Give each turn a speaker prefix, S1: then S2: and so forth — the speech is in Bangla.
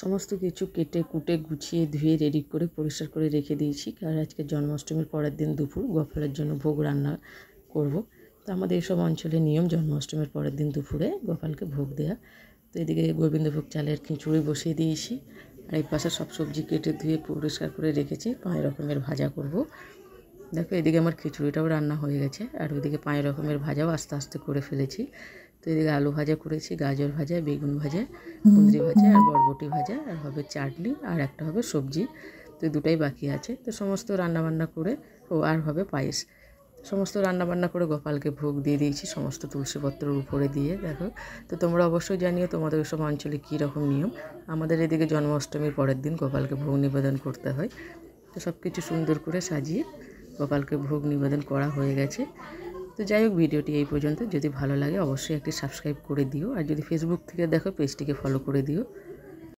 S1: সমস্ত কিছু কেটে কুটে গুছিয়ে ধুয়ে রেডি করে পরিষ্কার করে রেখে দিয়েছি, কারণ আজকে জন্মাষ্টমীর পরের দিন দুপুর গোপালের জন্য ভোগ রান্না করব। তো আমাদের এইসব অঞ্চলে নিয়ম জন্মাষ্টমীর পরের দিন দুপুরে গোপালকে ভোগ দেওয়া। তো এদিকে গোবিন্দভোগ চালের খিচুড়ি বসিয়ে দিয়েছি, আর এই পাশে সব সবজি কেটে ধুয়ে পরিষ্কার করে রেখেছি। 5 রকমের ভাজা করব। দেখো এদিকে আমার খিচুড়িটাও রান্না হয়ে গেছে, আর ওইদিকে 5 রকমের ভাজাও আস্তে আস্তে করে ফেলেছি। তো এদিকে আলু ভাজা করেছি, গাজর ভাজা, বেগুন ভাজা, কুঁদরি ভাজা আর বরবটি ভাজা, আর হবে চাটনি, আর একটা হবে সবজি। তো দুটাই বাকি আছে। তো সমস্ত রান্নাবান্না করে আর হবে পায়েস। সমস্ত রান্নাবান্না করে গোপালকে ভোগ দিয়ে দিয়েছি সমস্ত তুলসীপত্রের উপরে দিয়ে। দেখো, তো তোমরা অবশ্যই জানিও তোমাদের সব অঞ্চলে কী রকম নিয়ম। আমাদের এদিকে জন্মাষ্টমীর পরের দিন গোপালকে ভোগ নিবেদন করতে হয়। তো সব কিছু সুন্দর করে সাজিয়ে গোপালকে ভোগ নিবেদন করা হয়ে গেছে। তো যাই হোক, ভিডিওটি এই পর্যন্ত। যদি ভালো লাগে অবশ্যই একটি সাবস্ক্রাইব করে দিও, আর যদি ফেসবুক থেকে দেখো পেজটিকে ফলো করে দিও।